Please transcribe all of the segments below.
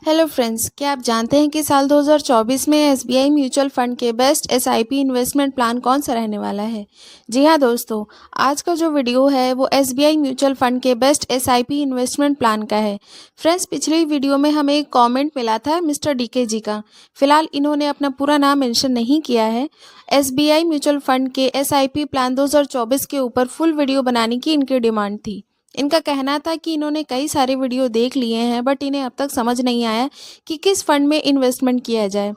Hello friends, क्या आप जानते हैं कि साल 2024 में एसबीआई म्यूचुअल फंड के बेस्ट एसआईपी इन्वेस्टमेंट प्लान कौन सा रहने वाला है। जी हाँ दोस्तों, आज का जो वीडियो है वो एसबीआई म्यूचुअल फंड के बेस्ट एसआईपी इन्वेस्टमेंट प्लान का है। फ्रेंड्स, पिछली वीडियो में हमें एक कमेंट मिला था मिस्टर डीके जी का। फिलहाल इन्होंने अपना पूरा नाम मेंशन नहीं किया है। एसबीआई म्यूचुअल फंड के एसआईपी प्लान 2024 के ऊपर फुल वीडियो बनाने की इनकी डिमांड थी। इनका कहना था कि इन्होंने कई सारे वीडियो देख लिए हैं बट इन्हें अब तक समझ नहीं आया कि किस फंड में इन्वेस्टमेंट किया जाए।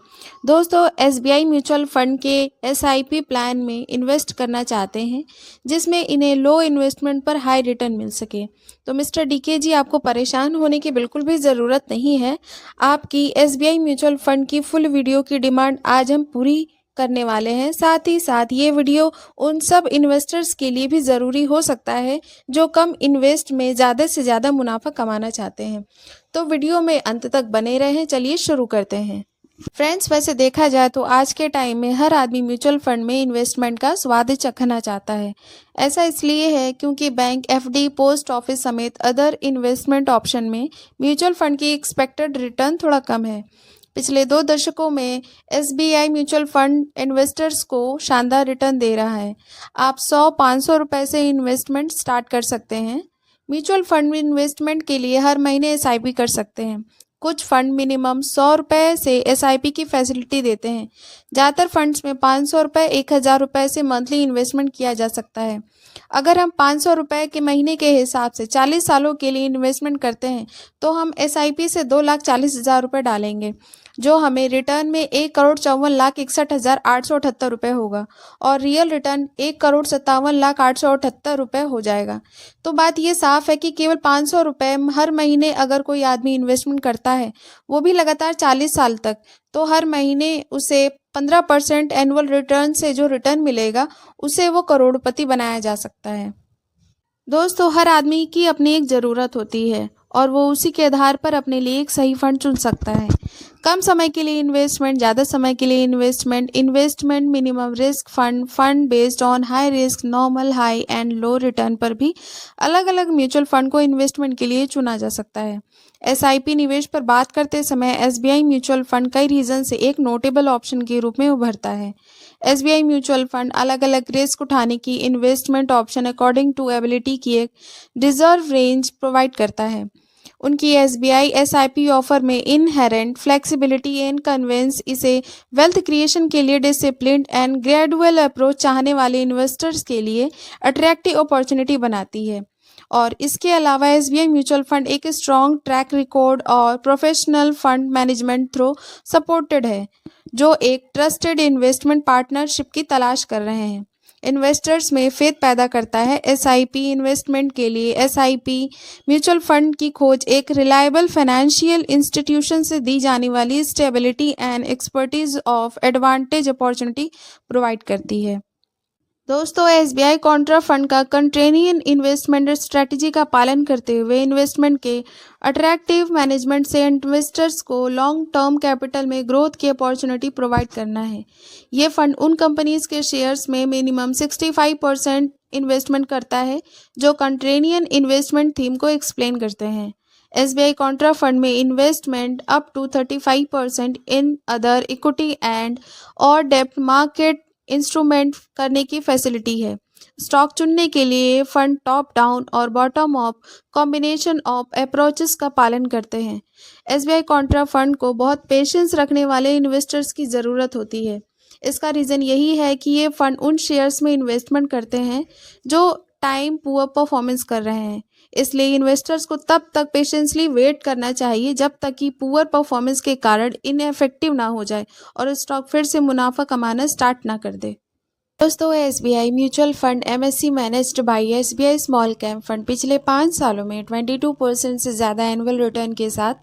दोस्तों, एसबीआई म्यूचुअल फंड के एसआईपी प्लान में इन्वेस्ट करना चाहते हैं जिसमें इन्हें लो इन्वेस्टमेंट पर हाई रिटर्न मिल सके। तो मिस्टर डीके जी, आपको परेशान होने की बिल्कुल भी ज़रूरत नहीं है। आपकी एसबीआई म्यूचुअल फंड की फुल वीडियो की डिमांड आज हम पूरी करने वाले हैं। साथ ही साथ ये वीडियो उन सब इन्वेस्टर्स के लिए भी ज़रूरी हो सकता है जो कम इन्वेस्ट में ज़्यादा से ज़्यादा मुनाफा कमाना चाहते हैं। तो वीडियो में अंत तक बने रहें। चलिए शुरू करते हैं। फ्रेंड्स, वैसे देखा जाए तो आज के टाइम में हर आदमी म्यूचुअल फंड में इन्वेस्टमेंट का स्वाद चखना चाहता है। ऐसा इसलिए है क्योंकि बैंक, एफडी, पोस्ट ऑफिस समेत अदर इन्वेस्टमेंट ऑप्शन में म्यूचुअल फंड की एक्सपेक्टेड रिटर्न थोड़ा कम है। पिछले 2 दशकों में एसबीआई म्यूचुअल फंड इन्वेस्टर्स को शानदार रिटर्न दे रहा है। आप 100-500 रुपये से इन्वेस्टमेंट स्टार्ट कर सकते हैं। म्यूचुअल फंड में इन्वेस्टमेंट के लिए हर महीने एसआईपी कर सकते हैं। कुछ फंड मिनिमम 100 रुपये से एसआईपी की फैसिलिटी देते हैं। ज़्यादातर फंड्स में 500 रुपये, 1000 रुपये से मंथली इन्वेस्टमेंट किया जा सकता है। अगर हम 500 रुपये के महीने के हिसाब से 40 सालों के लिए इन्वेस्टमेंट करते हैं तो हम एसआईपी से 2,40,000 रुपये डालेंगे, जो हमें रिटर्न में 1,54,61,878 रुपये होगा और रियल रिटर्न 1,57,08,78 रुपये हो जाएगा। तो बात ये साफ है कि केवल 500 रुपये हर महीने अगर कोई आदमी इन्वेस्टमेंट करता है, वो भी लगातार 40 साल तक, तो हर महीने उसे 15% एनुअल रिटर्न से जो रिटर्न मिलेगा उसे वो करोड़पति बनाया जा सकता है। दोस्तों, हर आदमी की अपनी एक ज़रूरत होती है और वो उसी के आधार पर अपने लिए एक सही फंड चुन सकता है। कम समय के लिए इन्वेस्टमेंट, ज़्यादा समय के लिए investment, minimum risk fund, fund based on high risk, normal, high and low return पर भी अलग अलग म्यूचुअल फंड को इन्वेस्टमेंट के लिए चुना जा सकता है। एसआईपी निवेश पर बात करते समय एसबीआई म्यूचुअल फंड कई रीज़न से एक नोटेबल ऑप्शन के रूप में उभरता है। एसबीआई म्यूचुअल फंड अलग अलग रिस्क उठाने की investment option according to ability की एक रिजर्व रेंज प्रोवाइड करता है। उनकी एसबीआई एसआईपी ऑफर में इनहेरेंट फ्लेक्सिबिलिटी एंड कन्वेंस इसे वेल्थ क्रिएशन के लिए डिसिप्लिन्ड एंड ग्रेजुअल अप्रोच चाहने वाले इन्वेस्टर्स के लिए अट्रैक्टिव अपॉर्चुनिटी बनाती है। और इसके अलावा एसबीआई म्यूचुअल फंड एक स्ट्रॉन्ग ट्रैक रिकॉर्ड और professional fund management through supported है, जो एक ट्रस्टेड इन्वेस्टमेंट पार्टनरशिप की तलाश कर रहे हैं। इन्वेस्टर्स में फेथ पैदा करता है। एसआईपी इन्वेस्टमेंट के लिए एसआईपी म्यूचुअल फंड की खोज एक रिलायबल फाइनेंशियल इंस्टीट्यूशन से दी जाने वाली stability and expertise of advantage opportunity provide करती है। दोस्तों, एसबीआई कॉन्ट्रा फंड का कंट्रेनियन इन्वेस्टमेंट स्ट्रेटजी का पालन करते हुए इन्वेस्टमेंट के अट्रैक्टिव मैनेजमेंट से इन्वेस्टर्स को लॉन्ग टर्म कैपिटल में ग्रोथ की अपॉर्चुनिटी प्रोवाइड करना है। ये फंड उन कंपनीज के शेयर्स में मिनिमम 65% इन्वेस्टमेंट करता है जो कंट्रेनियन इन्वेस्टमेंट थीम को एक्सप्लेन करते हैं। एसबीआई कॉन्ट्रा फंड में investment up to 35% in other equity and और डेब्ट मार्केट इंस्ट्रूमेंट करने की फैसिलिटी है। स्टॉक चुनने के लिए फंड टॉप डाउन और bottom up combination of approaches का पालन करते हैं। एसबीआई कॉन्ट्रा फंड को बहुत पेशेंस रखने वाले इन्वेस्टर्स की ज़रूरत होती है। इसका रीज़न यही है कि ये फंड उन शेयर्स में इन्वेस्टमेंट करते हैं जो टाइम पुअर परफॉर्मेंस कर रहे हैं। इसलिए इन्वेस्टर्स को तब तक पेशेंसली वेट करना चाहिए जब तक कि पुअर परफॉर्मेंस के कारण इनएफेक्टिव ना हो जाए और स्टॉक फिर से मुनाफा कमाना स्टार्ट ना कर दे। दोस्तों, SBI mutual fund MSc managed by SBI small cap fund पिछले 5 सालों में 22% से ज़्यादा एनुअल रिटर्न के साथ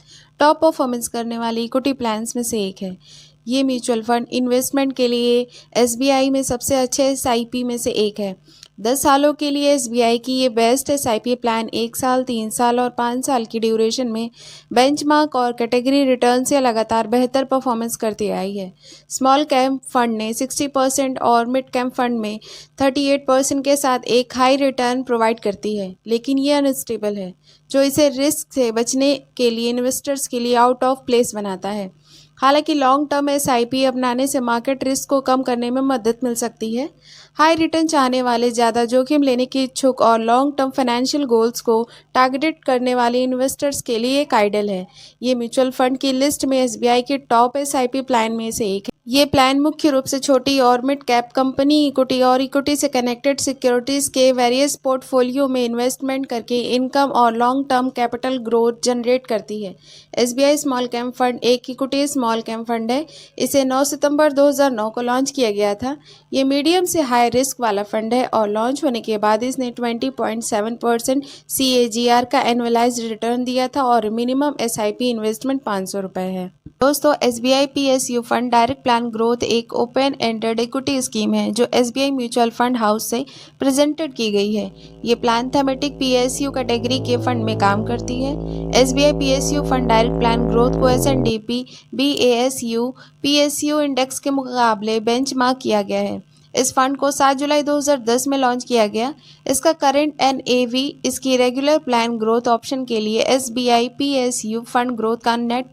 टॉप परफॉर्मेंस करने वाली इक्विटी प्लान्स में से एक है। ये म्यूचुअल फंड इन्वेस्टमेंट के लिए एसबीआई में सबसे अच्छे एसआईपी में से एक है। 10 सालों के लिए एसबीआई की ये बेस्ट एसआईपी प्लान 1 साल, 3 साल और 5 साल की ड्यूरेशन में बेंचमार्क और कैटेगरी रिटर्न से लगातार बेहतर परफॉर्मेंस करती आई है। स्मॉल कैप फंड ने 60% और मिड कैप फंड में 38% के साथ एक हाई रिटर्न प्रोवाइड करती है, लेकिन ये अनस्टेबल है, जो इसे रिस्क से बचने के लिए इन्वेस्टर्स के लिए आउट ऑफ प्लेस बनाता है। हालांकि लॉन्ग टर्म एसआईपी अपनाने से मार्केट रिस्क को कम करने में मदद मिल सकती है। हाई रिटर्न चाहने वाले, ज़्यादा जोखिम लेने के इच्छुक और लॉन्ग टर्म फाइनेंशियल गोल्स को टारगेट करने वाले इन्वेस्टर्स के लिए एक आइडियल है। ये म्यूचुअल फंड की लिस्ट में एसबीआई के टॉप एसआईपी प्लान में से एक है। ये प्लान मुख्य रूप से छोटी और मिड कैप कंपनी इक्विटी और इक्विटी से कनेक्टेड सिक्योरिटीज के वेरियस पोर्टफोलियो में इन्वेस्टमेंट करके इनकम और long term capital growth generate करती है। एसबीआई स्मॉल कैप फंड एक इक्विटी स्मॉल कैप फंड है। इसे 9 सितंबर 2009 को लॉन्च किया गया था। ये मीडियम से हाई रिस्क वाला फंड है और लॉन्च होने के बाद इसने 20.7% CAGR का एनुअलाइज्ड रिटर्न दिया था और मिनिमम एसआईपी इन्वेस्टमेंट 500 रुपये है। दोस्तों, SBI PSU fund direct plan growth एक ओपन एंडेड इक्विटी स्कीम है जो एसबीआई म्यूचुअल फंड हाउस से प्रेजेंटेड की गई है। ये प्लान थीमेटिक पीएसयू कैटेगरी के फंड में काम करती है। SBI PSU fund direct plan growth को एसएनडीपी BASU पीएसयू इंडेक्स के मुकाबले बेंचमार्क किया गया है। इस फंड को 7 जुलाई 2010 में लॉन्च किया गया। इसका करंट NAV इसकी रेगुलर प्लान ग्रोथ ऑप्शन के लिए एसबीआई पीएसयू फंड ग्रोथ का नेट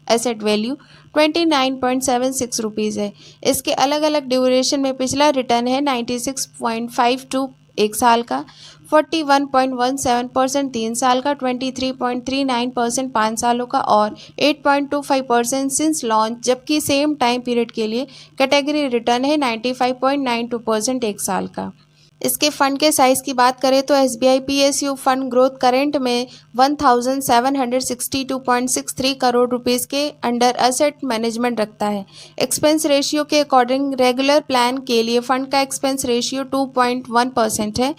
एसेट वैल्यू 29.76 रुपीज़ है। इसके अलग अलग ड्यूरेशन में पिछला रिटर्न है 96.52 1 साल का, 41.17% 3 साल का, 23.39% 5 सालों का और 8.25% सिंस लॉन्च, जबकि सेम टाइम पीरियड के लिए कैटेगरी रिटर्न है 95.92% 1 साल का। इसके फंड के साइज़ की बात करें तो SBI PSU fund growth current में 1762.63 करोड़ रुपीस के अंडर एसेट मैनेजमेंट रखता है। एक्सपेंस रेशियो के अकॉर्डिंग रेगुलर प्लान के लिए फंड का एक्सपेंस रेशियो 2.1% है।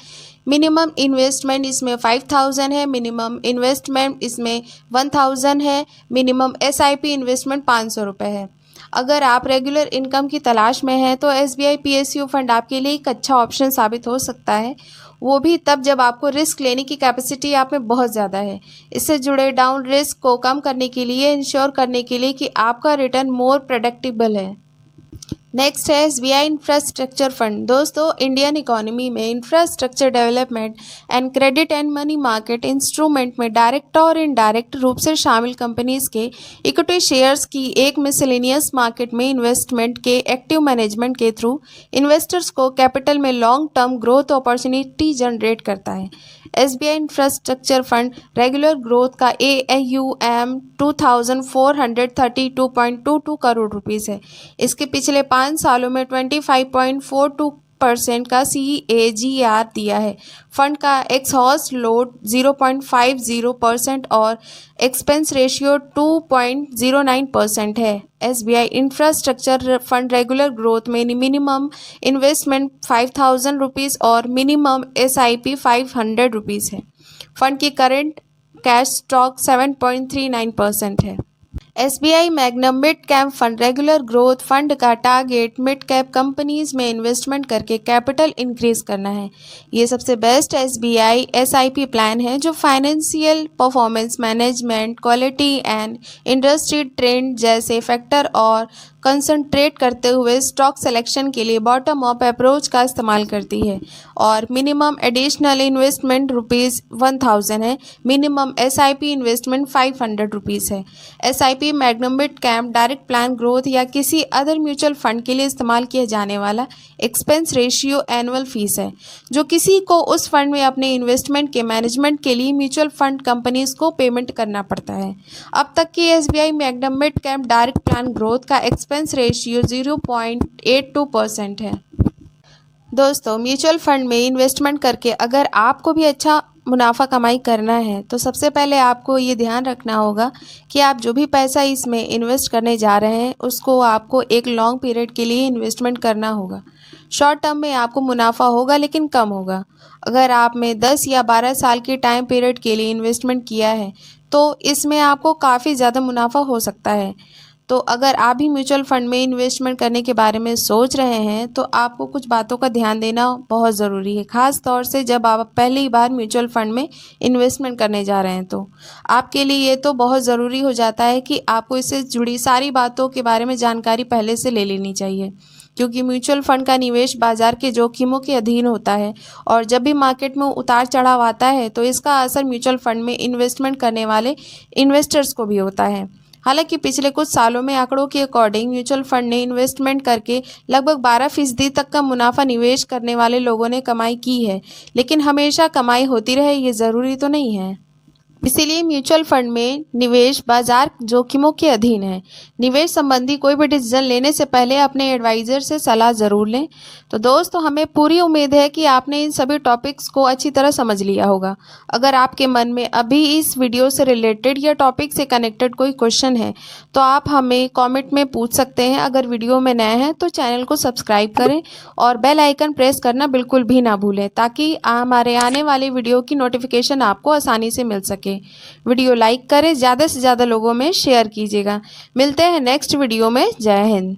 मिनिमम इन्वेस्टमेंट इसमें 5000 है, मिनिमम इन्वेस्टमेंट इसमें 1000 है, मिनिमम एसआईपी इन्वेस्टमेंट 500 रुपये है। अगर आप रेगुलर इनकम की तलाश में हैं तो एसबीआई पीएसयू फंड आपके लिए एक अच्छा ऑप्शन साबित हो सकता है, वो भी तब जब आपको रिस्क लेने की कैपेसिटी आप में बहुत ज़्यादा है। इससे जुड़े डाउन रिस्क को कम करने के लिए, इंश्योर करने के लिए कि आपका रिटर्न मोर प्रेडिक्टेबल है। नेक्स्ट है एसबीआई इंफ्रास्ट्रक्चर फंड। दोस्तों, इंडियन इकोनॉमी में infrastructure development and credit and money market instrument में डायरेक्ट और इनडायरेक्ट रूप से शामिल कंपनीज के इक्विटी शेयर्स की एक मिसलेनियस मार्केट में इन्वेस्टमेंट के एक्टिव मैनेजमेंट के थ्रू इन्वेस्टर्स को कैपिटल में long term growth opportunity generate करता है। SBI infrastructure fund regular growth का AUM 2432.22 करोड़ रुपीस है। इसके पिछले 5 सालों में 25.42% का CAGR दिया है। फंड का एक्सहॉस्ट लोड 0.50% और एक्सपेंस रेशियो 2.09% है। SBI infrastructure fund regular growth में मिनिमम इन्वेस्टमेंट 5000 रुपीज़ और मिनिमम SIP 500 रुपीज़ है। फंड की करंट कैश स्टॉक 7.39% है। SBI magnum mid cap fund regular growth fund का टारगेट मिड कैप कंपनीज में investment करके कैपिटल इंक्रीज करना है। ये सबसे बेस्ट एसबीआई SIP प्लान है जो financial performance management, quality and industry trend जैसे फैक्टर और कंसंट्रेट करते हुए स्टॉक सिलेक्शन के लिए बॉटम अप अप्रोच का इस्तेमाल करती है और मिनिमम एडिशनल इन्वेस्टमेंट ₹1000 है। मिनिमम SIP इन्वेस्टमेंट 500 रुपीज़ है। SIP magnum mid cap direct plan growth या किसी अदर म्यूचुअल फंड के लिए इस्तेमाल किया जाने वाला एक्सपेंस रेशियो एनुअल फीस है जो किसी को उस फंड में अपने इन्वेस्टमेंट के मैनेजमेंट के लिए म्यूचुअल फंड कंपनीज को पेमेंट करना पड़ता है। अब तक की SBI magnum mid cap direct plan growth का एक्सपेंस रेशियो 0.82% है। दोस्तों, म्यूचुअल फंड में इन्वेस्टमेंट करके अगर आपको भी अच्छा मुनाफा कमाई करना है तो सबसे पहले आपको ये ध्यान रखना होगा कि आप जो भी पैसा इसमें इन्वेस्ट करने जा रहे हैं उसको आपको एक लॉन्ग पीरियड के लिए इन्वेस्टमेंट करना होगा। शॉर्ट टर्म में आपको मुनाफा होगा लेकिन कम होगा। अगर आपने 10 या 12 साल के टाइम पीरियड के लिए इन्वेस्टमेंट किया है तो इसमें आपको काफ़ी ज़्यादा मुनाफा हो सकता है। तो अगर आप भी म्यूचुअल फंड में इन्वेस्टमेंट करने के बारे में सोच रहे हैं तो आपको कुछ बातों का ध्यान देना बहुत ज़रूरी है, ख़ास तौर से जब आप पहली बार म्यूचुअल फंड में इन्वेस्टमेंट करने जा रहे हैं। तो आपके लिए ये तो बहुत ज़रूरी हो जाता है कि आपको इससे जुड़ी सारी बातों के बारे में जानकारी पहले से ले लेनी चाहिए, क्योंकि म्यूचुअल फंड का निवेश बाजार के जोखिमों के अधीन होता है और जब भी मार्केट में उतार चढ़ाव आता है तो इसका असर म्यूचुअल फंड में इन्वेस्टमेंट करने वाले इन्वेस्टर्स को भी होता है। हालांकि पिछले कुछ सालों में आंकड़ों के अकॉर्डिंग म्यूचुअल फंड ने इन्वेस्टमेंट करके लगभग 12% तक का मुनाफा निवेश करने वाले लोगों ने कमाई की है, लेकिन हमेशा कमाई होती रहे ये ज़रूरी तो नहीं है। इसीलिए म्यूचुअल फंड में निवेश बाजार जोखिमों के अधीन है। निवेश संबंधी कोई भी डिसीजन लेने से पहले अपने एडवाइज़र से सलाह ज़रूर लें। तो दोस्तों, हमें पूरी उम्मीद है कि आपने इन सभी टॉपिक्स को अच्छी तरह समझ लिया होगा। अगर आपके मन में अभी इस वीडियो से रिलेटेड या टॉपिक से कनेक्टेड कोई क्वेश्चन है तो आप हमें कॉमेंट में पूछ सकते हैं। अगर वीडियो में नए हैं तो चैनल को सब्सक्राइब करें और बेल आइकन प्रेस करना बिल्कुल भी ना भूलें, ताकि हमारे आने वाले वीडियो की नोटिफिकेशन आपको आसानी से मिल सके। वीडियो लाइक करें, ज़्यादा से ज़्यादा लोगों में शेयर कीजिएगा। मिलते हैं नेक्स्ट वीडियो में। जय हिंद।